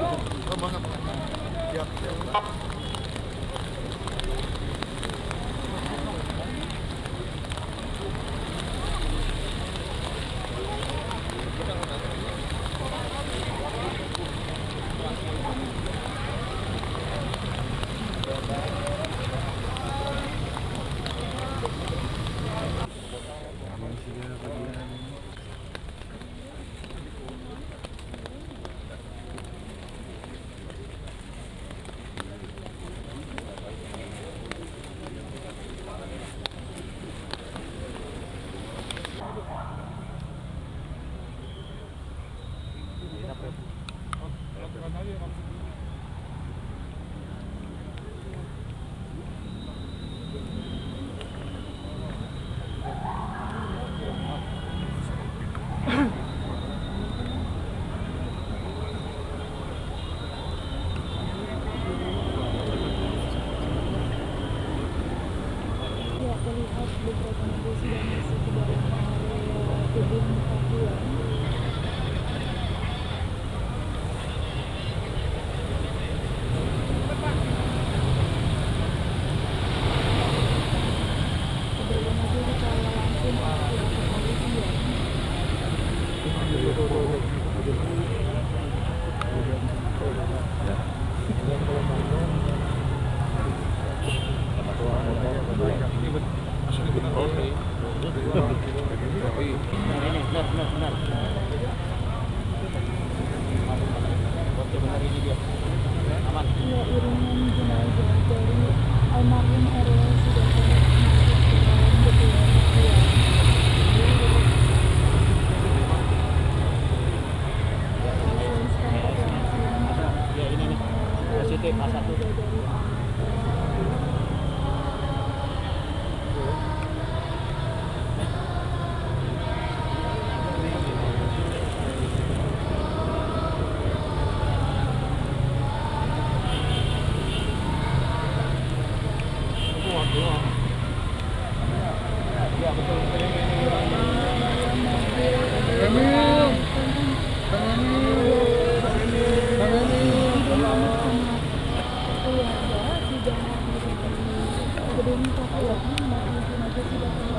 Oh, banget. Siap, siap. Terlihat beberapa mobil sudah masuk ke dalam area gedung pakuan. Beberapa mobil dikawal langsung oleh pihak kepolisian. Ya, iringan jenazah dari almarhum Eril sudah masuk ke dalam gedung pakuan. Positif A1. Gedung pakuan masih jenazah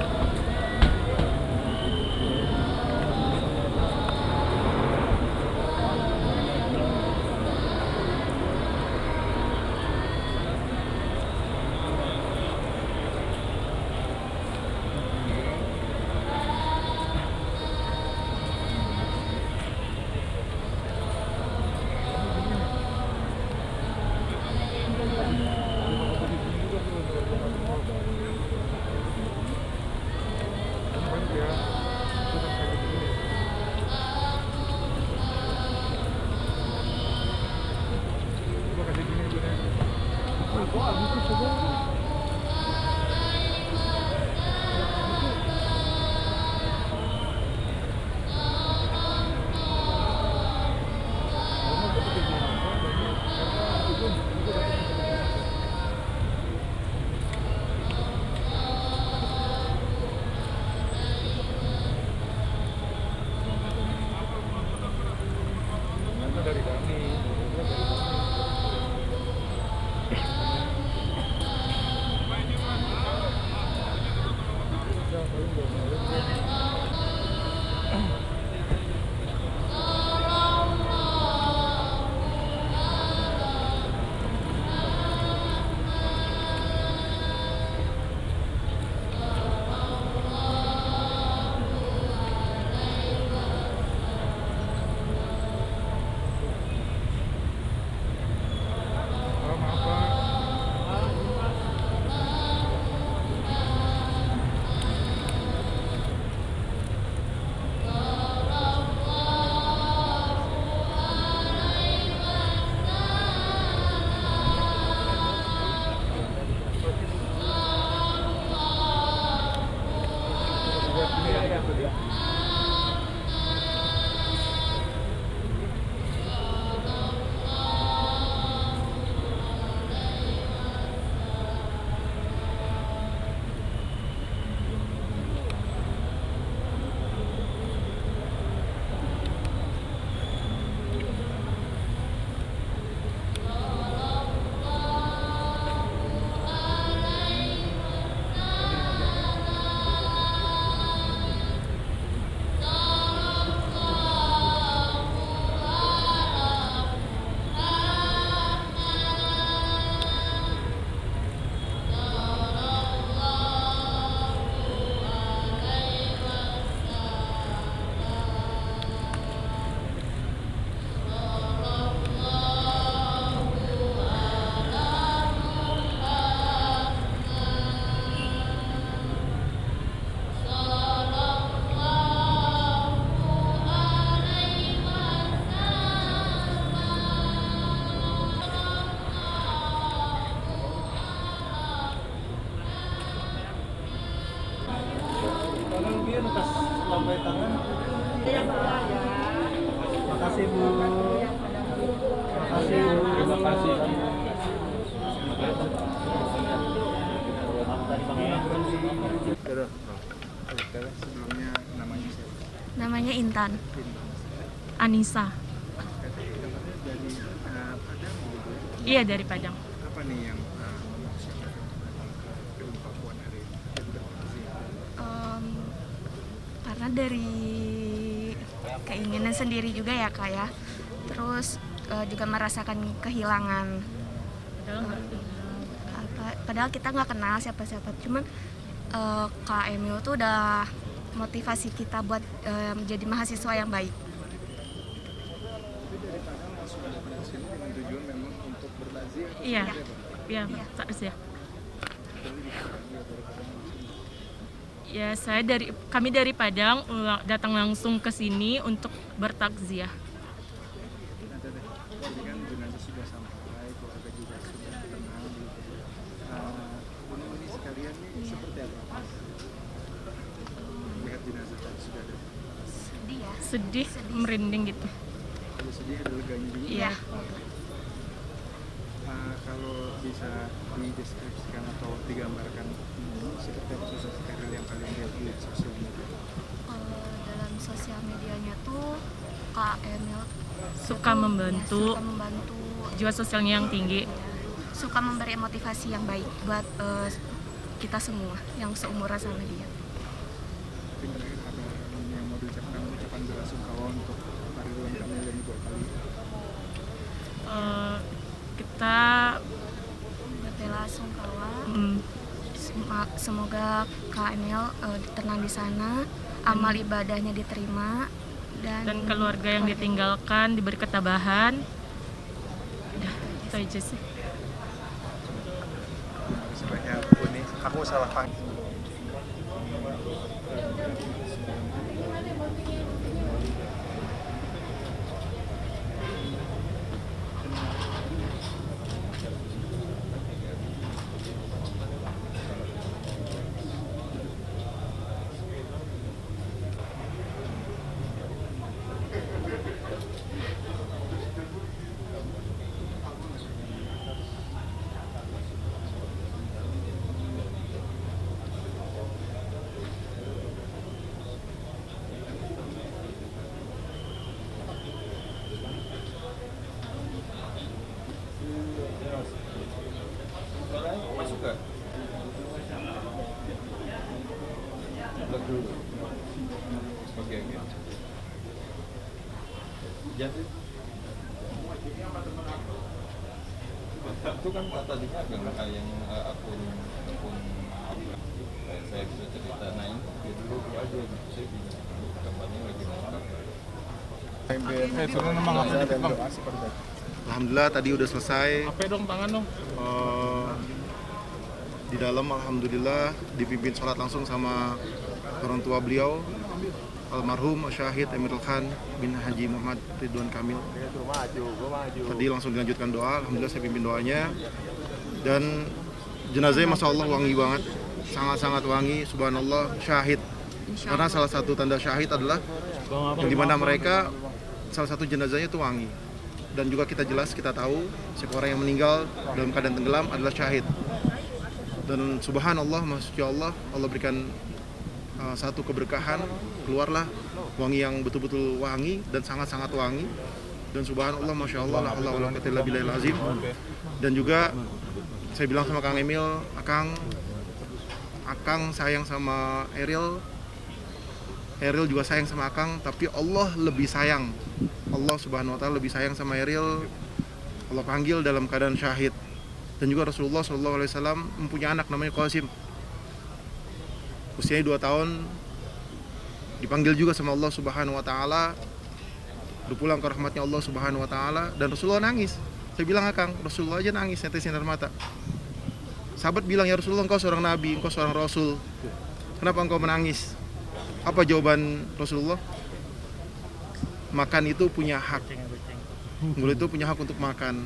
sudah dari kami. kasih Bu. Terima kasih. Sebelumnya namanya siapa? Namanya Intan Anissa. Dari Padang gitu. Iya, dari Padang. Apa nih yang mempersiapkan ke Papuan hari ini? Karena dari keinginan sendiri juga ya Kak ya. Terus juga merasakan kehilangan. Padahal kita nggak kenal siapa-siapa. Cuman Kak Emil tuh udah motivasi kita buat menjadi mahasiswa yang baik. Tapi dari Padang langsung datang ke sini dengan tujuan memang untuk bertakziah. Iya, iya, ya. Ya, kami dari Padang datang langsung ke sini untuk bertakziah. Ada deh. Jadi kan jenazah sudah sampai, keluarga juga sudah tenang gitu. Ini sekalian nih seperti apa? Melihat jenazah tadi sudah ada. Sedih ya? Sedih, merinding gitu. Kalau sedih ada leganya juga. Iya. Kalau bisa dideskripsikan atau digambarkan seperti apa sosok Eril yang kalian lihat di sosial media? Dalam sosial medianya tuh Kak Emil Suka membantu, suka membantu, jiwa sosialnya yang tinggi. suka memberi motivasi yang baik buat kita semua yang seumuran sama dia. Mungkin terakhir ada yang mau diucapkan ucapan bela sungkawa untuk Pak Ridwan Kamil dan Ibu Kali. Kita Bela sungkawa. mm, Semoga Kak Emil tenang di sana, amal ibadahnya diterima dan keluarga yang ditinggalkan diberi ketabahan. Udah, itu aja sih. Sebaiknya aku salah panggil. Masuk gak? Blok dulu. Oke. Jadi itu kan tadinya agak yang akun saya bisa cerita, nah ini dia dulu aja gitu, saya bisa gambarnya lagi nangkap. Alhamdulillah tadi udah selesai. Apa dong tangan dong? Di dalam alhamdulillah dipimpin sholat langsung sama orang tua beliau almarhum Syahid Emirul Khan bin Haji Muhammad Ridwan Kamil. Tadi langsung dilanjutkan doa, alhamdulillah saya pimpin doanya. Dan jenazahnya masya Allah wangi banget, sangat-sangat wangi, subhanallah, syahid. Karena salah satu tanda syahid adalah yang dimana mereka salah satu jenazahnya itu wangi. Dan juga kita tahu siapa orang yang meninggal dalam keadaan tenggelam adalah syahid. Dan subhanallah, masya Allah, Allah berikan satu keberkahan, keluarlah wangi yang betul-betul wangi dan sangat-sangat wangi. Dan subhanallah, masya Allah, la haula wala quwwata illa billahil azim. Dan juga saya bilang sama Kang Emil, Akang sayang sama Eril juga sayang sama Akang, tapi Allah lebih sayang. Allah subhanahu wa ta'ala lebih sayang sama Eril. Allah panggil dalam keadaan syahid. Dan juga Rasulullah SAW mempunyai anak namanya Qasim. Usianya 2 tahun, dipanggil juga sama Allah subhanahu wa ta'ala, udah pulang ke rahmatnya Allah subhanahu wa ta'ala. Dan Rasulullah nangis. Saya bilang Akang, Rasulullah aja nangis, netesin air mata. Sahabat bilang, ya Rasulullah, engkau seorang nabi, engkau seorang rasul, kenapa engkau menangis? Apa jawaban Rasulullah? Makan itu punya hak, mulut itu punya hak untuk makan.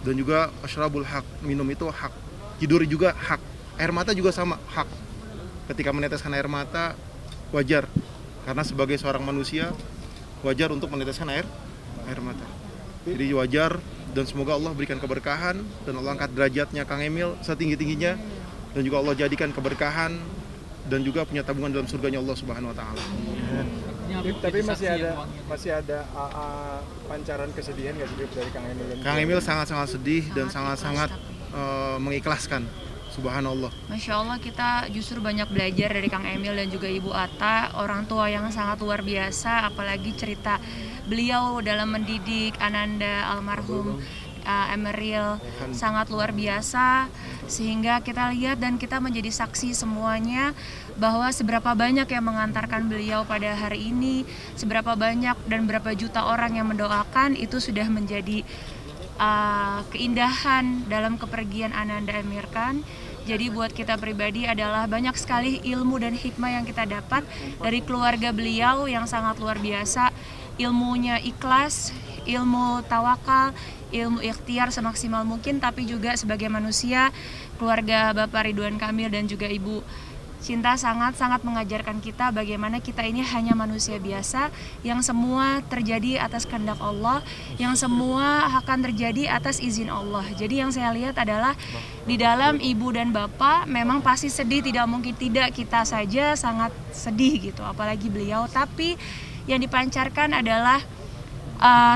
Dan juga asyrabul hak, minum itu hak. Tidur juga hak. Air mata juga sama, hak. Ketika meneteskan air mata, wajar. Karena sebagai seorang manusia, wajar untuk meneteskan air mata. Jadi wajar, dan semoga Allah berikan keberkahan dan Allah angkat derajatnya Kang Emil setinggi-tingginya, dan juga Allah jadikan keberkahan dan juga punya tabungan dalam surganya Allah Subhanahu wa taala. Tapi masih ada pancaran kesedihan nggak sih dari Kang Emil? Kang Emil sangat-sangat sedih dan sangat-sangat mengikhlaskan. Subhanallah. Masya Allah, kita justru banyak belajar dari Kang Emil dan juga Ibu Ata, orang tua yang sangat luar biasa, apalagi cerita beliau dalam mendidik Ananda almarhum Emeril sangat luar biasa, sehingga kita lihat dan kita menjadi saksi semuanya bahwa seberapa banyak yang mengantarkan beliau pada hari ini, seberapa banyak dan berapa juta orang yang mendoakan, itu sudah menjadi keindahan dalam kepergian Ananda Emir Khan. Jadi buat kita pribadi adalah banyak sekali ilmu dan hikmah yang kita dapat dari keluarga beliau yang sangat luar biasa. Ilmunya ikhlas, ilmu tawakal, ilmu ikhtiar semaksimal mungkin, tapi juga sebagai manusia, keluarga Bapak Ridwan Kamil dan juga Ibu Cinta sangat-sangat mengajarkan kita bagaimana kita ini hanya manusia biasa, yang semua terjadi atas kehendak Allah, yang semua akan terjadi atas izin Allah. Jadi yang saya lihat adalah di dalam ibu dan bapak memang pasti sedih, tidak mungkin tidak, kita saja sangat sedih gitu, apalagi beliau. Tapi yang dipancarkan adalah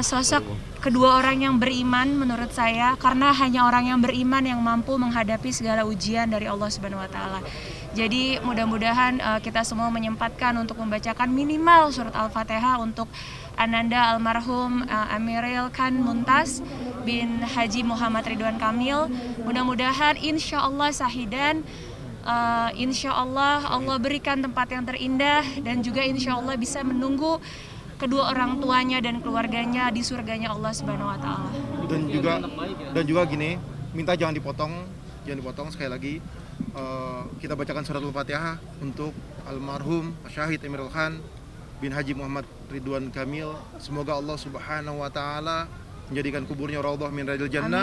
sosok kedua orang yang beriman menurut saya, karena hanya orang yang beriman yang mampu menghadapi segala ujian dari Allah Subhanahu wa taala. Jadi mudah-mudahan kita semua menyempatkan untuk membacakan minimal surat Al-Fatihah untuk Ananda almarhum Emeril Khan Mumtaz bin Haji Muhammad Ridwan Kamil. Mudah-mudahan insya Allah sahidan, insya Allah Allah berikan tempat yang terindah, dan juga insya Allah bisa menunggu kedua orang tuanya dan keluarganya di surganya Allah Subhanahu wa taala. Dan juga gini, minta jangan dipotong sekali lagi. Kita bacakan surat Al-Fatihah untuk almarhum Syahid Emeril Khan bin Haji Muhammad Ridwan Kamil. Semoga Allah Subhanahu wa taala menjadikan kuburnya raudhah min riyadil jannah,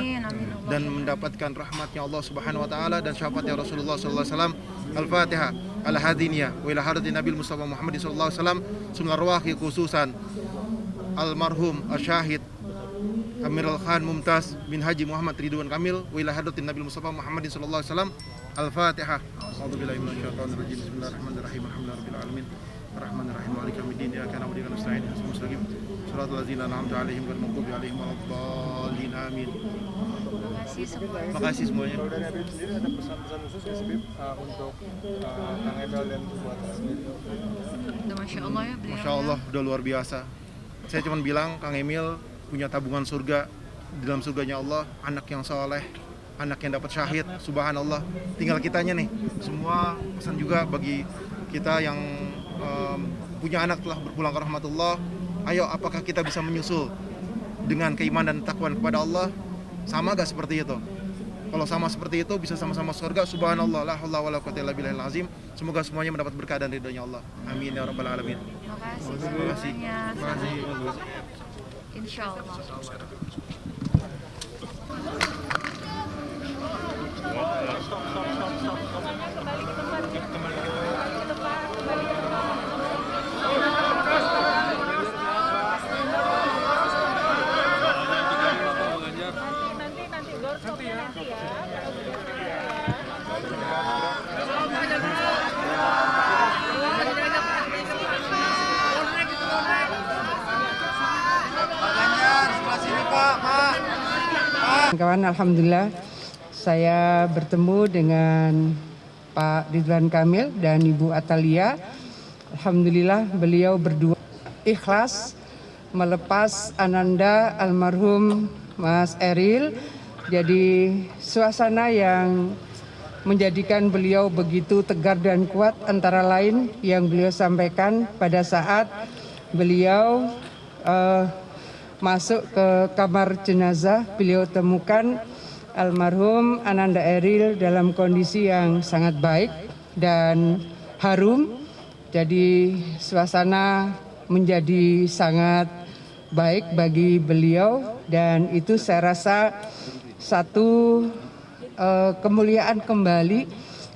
dan mendapatkan rahmatnya Allah Subhanahu wa taala dan syafaatnya Rasulullah sallallahu alaihi wasallam. Al-Fatihah ala hadiniyah wa ila hadratin Nabi Mustafa Muhammad sallallahu alaihi wasallam summa arwahi khususan almarhum Syahid Emeril Khan Mumtaz bin Haji Muhammad Ridwan Kamil wa ila hadratin Nabi Mustafa Muhammad sallallahu alaihi wasallam. Al-Fatihah. A'udzubillahi minasyaitonir rajim. Bismillahirrahmanirrahim. Alhamdulillahirabbil alamin. Arrahmanirrahim. Maliki yaumiddin. Iyyaka na'budu wa iyyaka nasta'in. Ihdinas siratal siratal ladzina an'amta 'alaihim ghairil maghdubi 'alaihim waladdallin. Amin. Terima kasih semuanya. Kalau dari Habib sendiri ada pesan-pesan khusus ya Habib untuk Kang Emil dan Ibu Ata sendiri? Masya Allah ya beliau. Masya Allah, udah luar biasa. Saya cuma bilang Kang Emil punya tabungan surga, di dalam surganya Allah, anak yang soleh, anak yang dapat syahid. Subhanallah, tinggal kitanya nih. Semua pesan juga bagi kita yang punya anak telah berpulang ke rahmatullah. Ayo, apakah kita bisa menyusul dengan keimanan dan takwaan kepada Allah? Sama gak seperti itu? Kalau sama seperti itu, bisa sama-sama surga. Subhanallah, la haula wala quwwata illa billahil azim. Semoga semuanya mendapat berkah dan ridhonya Allah. Amin ya rabbal alamin. Terima kasih. Terima kasih. Terima kasih. Insya Allah. Kawan, alhamdulillah saya bertemu dengan Pak Ridwan Kamil dan Ibu Atalia. Alhamdulillah beliau berdua ikhlas melepas Ananda almarhum Mas Eril. Jadi suasana yang menjadikan beliau begitu tegar dan kuat, antara lain yang beliau sampaikan pada saat beliau masuk ke kamar jenazah, beliau temukan almarhum Ananda Eril dalam kondisi yang sangat baik dan harum. Jadi suasana menjadi sangat baik bagi beliau, dan itu saya rasa satu kemuliaan kembali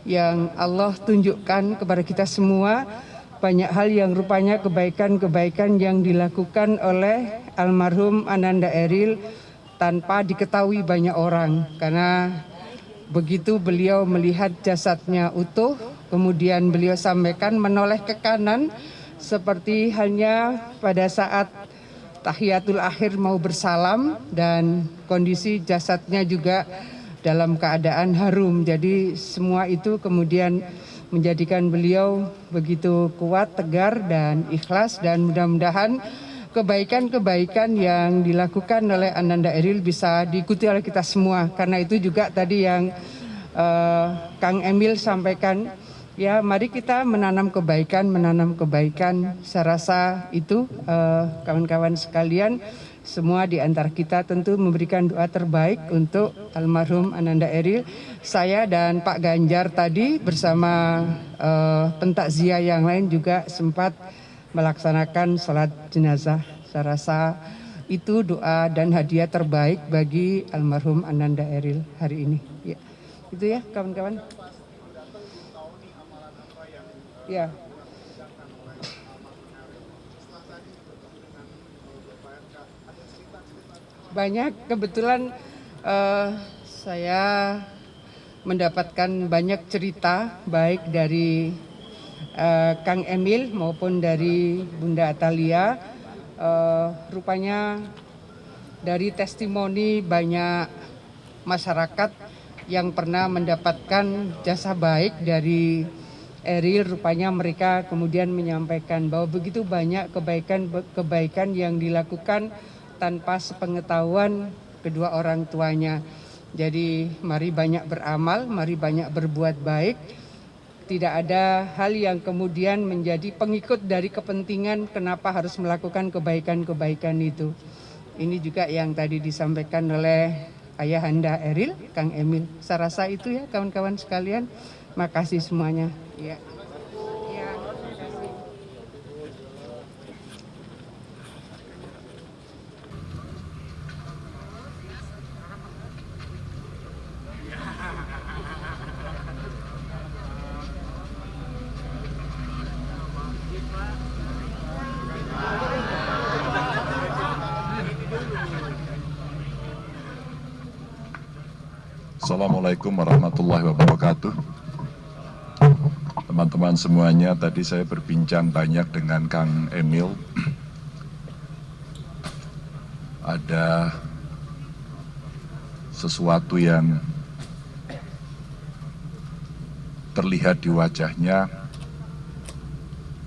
yang Allah tunjukkan kepada kita semua, banyak hal yang rupanya kebaikan-kebaikan yang dilakukan oleh almarhum Ananda Eril tanpa diketahui banyak orang, karena begitu beliau melihat jasadnya utuh, kemudian beliau sampaikan menoleh ke kanan seperti hanya pada saat tahiyatul akhir mau bersalam, dan kondisi jasadnya juga dalam keadaan harum. Jadi semua itu kemudian menjadikan beliau begitu kuat, tegar, dan ikhlas, dan mudah-mudahan kebaikan-kebaikan yang dilakukan oleh Ananda Eril bisa diikuti oleh kita semua. Karena itu juga tadi yang Kang Emil sampaikan, ya mari kita menanam kebaikan. Saya rasa itu kawan-kawan sekalian, semua di antara kita tentu memberikan doa terbaik untuk almarhum Ananda Eril. Saya dan Pak Ganjar tadi bersama pentakziah yang lain juga sempat melaksanakan sholat jenazah. Saya rasa itu doa dan hadiah terbaik bagi almarhum Ananda Eril hari ini. Ya, itu ya kawan-kawan. Ya. Banyak, kebetulan saya mendapatkan banyak cerita baik dari Kang Emil maupun dari Bunda Atalia. Rupanya dari testimoni banyak masyarakat yang pernah mendapatkan jasa baik dari Eril, rupanya mereka kemudian menyampaikan bahwa begitu banyak kebaikan yang dilakukan tanpa sepengetahuan kedua orang tuanya. Jadi mari banyak beramal, mari banyak berbuat baik. Tidak ada hal yang kemudian menjadi pengikut dari kepentingan kenapa harus melakukan kebaikan-kebaikan itu. Ini juga yang tadi disampaikan oleh Ayahanda Eril, Kang Emil. Saya rasa itu ya kawan-kawan sekalian. Makasih semuanya. Ya. Assalamualaikum warahmatullahi wabarakatuh. Teman-teman semuanya, tadi saya berbincang banyak dengan Kang Emil. Ada sesuatu yang terlihat di wajahnya,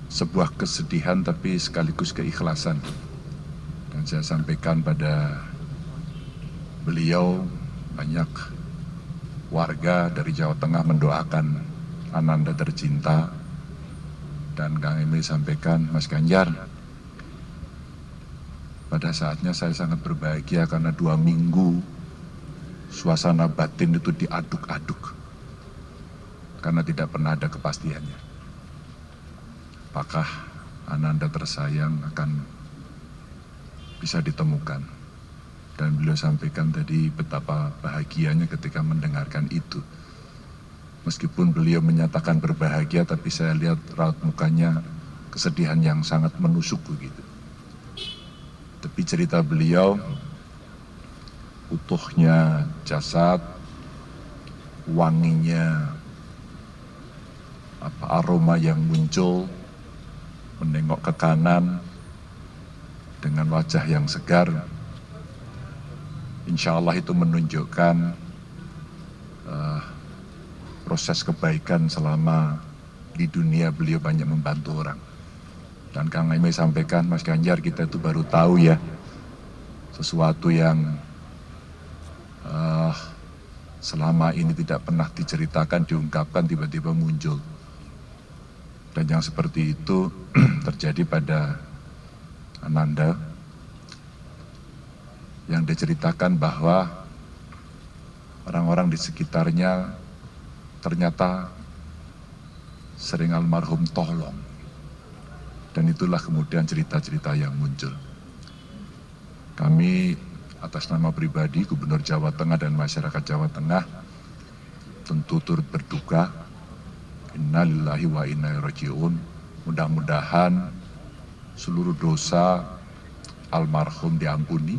sebuah kesedihan tapi sekaligus keikhlasan. Dan saya sampaikan pada beliau, banyak warga dari Jawa Tengah mendoakan Ananda tercinta, dan Kang Emil sampaikan, Mas Ganjar, pada saatnya saya sangat berbahagia karena 2 minggu suasana batin itu diaduk-aduk karena tidak pernah ada kepastiannya. Apakah Ananda tersayang akan bisa ditemukan? Dan beliau sampaikan tadi betapa bahagianya ketika mendengarkan itu. Meskipun beliau menyatakan berbahagia, tapi saya lihat raut mukanya kesedihan yang sangat menusuk begitu. Tapi cerita beliau, utuhnya jasad, wanginya, aroma yang muncul, menengok ke kanan dengan wajah yang segar. Insya Allah itu menunjukkan proses kebaikan selama di dunia beliau banyak membantu orang. Dan Kang Emil sampaikan, Mas Ganjar, kita itu baru tahu ya sesuatu yang selama ini tidak pernah diceritakan, diungkapkan, tiba-tiba muncul. Dan yang seperti itu terjadi pada Ananda, yang diceritakan bahwa orang-orang di sekitarnya ternyata sering almarhum tolong. Dan itulah kemudian cerita-cerita yang muncul. Kami atas nama pribadi Gubernur Jawa Tengah dan masyarakat Jawa Tengah tentu turut berduka. Innalillahi wa inna ilaihi raji'un Mudah-mudahan seluruh dosa almarhum diampuni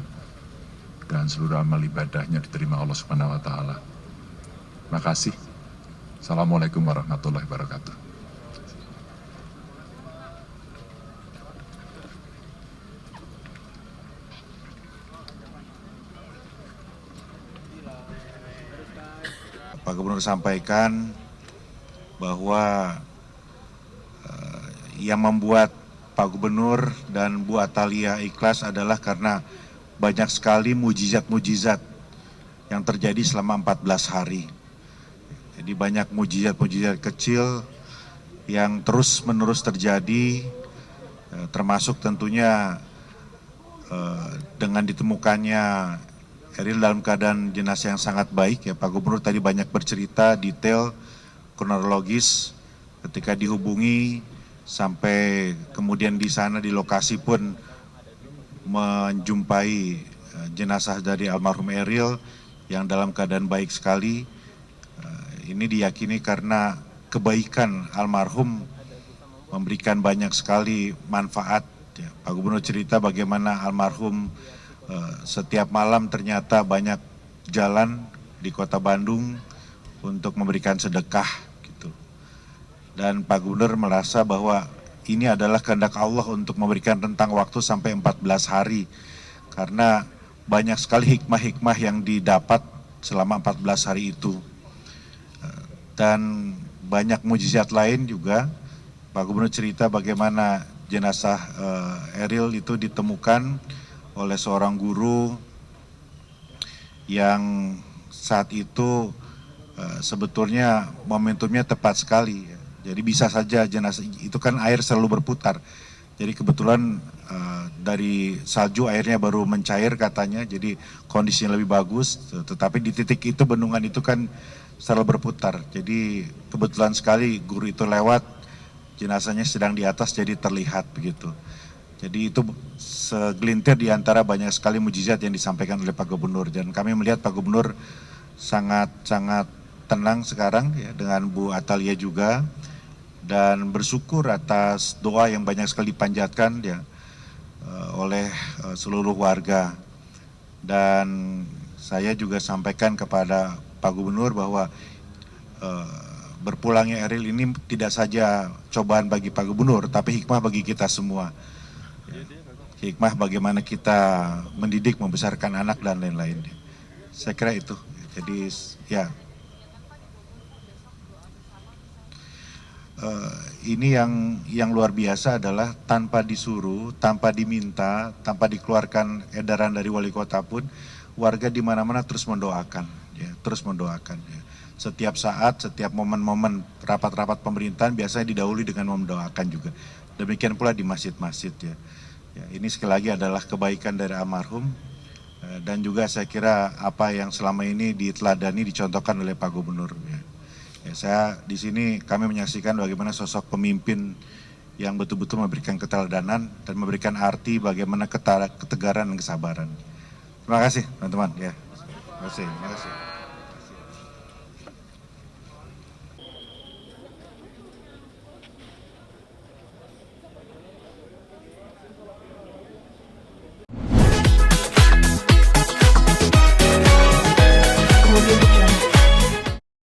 dan seluruh amal ibadahnya diterima Allah Subhanahu wa taala. Makasih. Assalamualaikum warahmatullahi wabarakatuh. Pak Gubernur sampaikan bahwa yang membuat Pak Gubernur dan Bu Atalia ikhlas adalah karena banyak sekali mujizat-mujizat yang terjadi selama 14 hari. Jadi banyak mujizat-mujizat kecil yang terus-menerus terjadi, termasuk tentunya dengan ditemukannya Eril dalam keadaan jenazah yang sangat baik. Ya, Pak Gubernur tadi banyak bercerita detail, kronologis ketika dihubungi sampai kemudian di sana di lokasi pun menjumpai jenazah dari almarhum Eril yang dalam keadaan baik sekali. Ini diyakini karena kebaikan almarhum memberikan banyak sekali manfaat. Ya, Pak Gubernur cerita bagaimana almarhum setiap malam ternyata banyak jalan di kota Bandung untuk memberikan sedekah gitu. Dan Pak Gubernur merasa bahwa ini adalah kehendak Allah untuk memberikan rentang waktu sampai 14 hari. Karena banyak sekali hikmah-hikmah yang didapat selama 14 hari itu. Dan banyak mujizat lain juga. Pak Gubernur cerita bagaimana jenazah Eril itu ditemukan oleh seorang guru yang saat itu sebetulnya momentumnya tepat sekali. Jadi bisa saja jenazah itu kan air selalu berputar. Jadi kebetulan dari salju airnya baru mencair katanya, jadi kondisinya lebih bagus. Tetapi di titik itu bendungan itu kan selalu berputar. Jadi kebetulan sekali guru itu lewat, jenazahnya sedang di atas jadi terlihat begitu. Jadi itu segelintir di antara banyak sekali mujizat yang disampaikan oleh Pak Gubernur. Dan kami melihat Pak Gubernur sangat tenang sekarang ya, dengan Bu Atalia juga. Dan bersyukur atas doa yang banyak sekali dipanjatkan ya, oleh seluruh warga. Dan saya juga sampaikan kepada Pak Gubernur bahwa berpulangnya Eril ini tidak saja cobaan bagi Pak Gubernur, tapi hikmah bagi kita semua. Hikmah bagaimana kita mendidik, membesarkan anak dan lain-lain. Saya kira itu. Jadi ya, ini yang luar biasa adalah tanpa disuruh, tanpa diminta, tanpa dikeluarkan edaran dari wali kota pun, warga di mana-mana terus mendoakan, ya, terus mendoakan. Ya. Setiap saat, setiap momen-momen rapat-rapat pemerintahan biasanya didahului dengan mendoakan juga. Demikian pula di masjid-masjid ya. Ya, ini sekali lagi adalah kebaikan dari almarhum dan juga saya kira apa yang selama ini diteladani, dicontohkan oleh Pak Gubernur. Ya. Ya, saya di sini kami menyaksikan bagaimana sosok pemimpin yang betul-betul memberikan keteladanan dan memberikan arti bagaimana ketegaran dan kesabaran. Terima kasih teman-teman. Ya, terima kasih.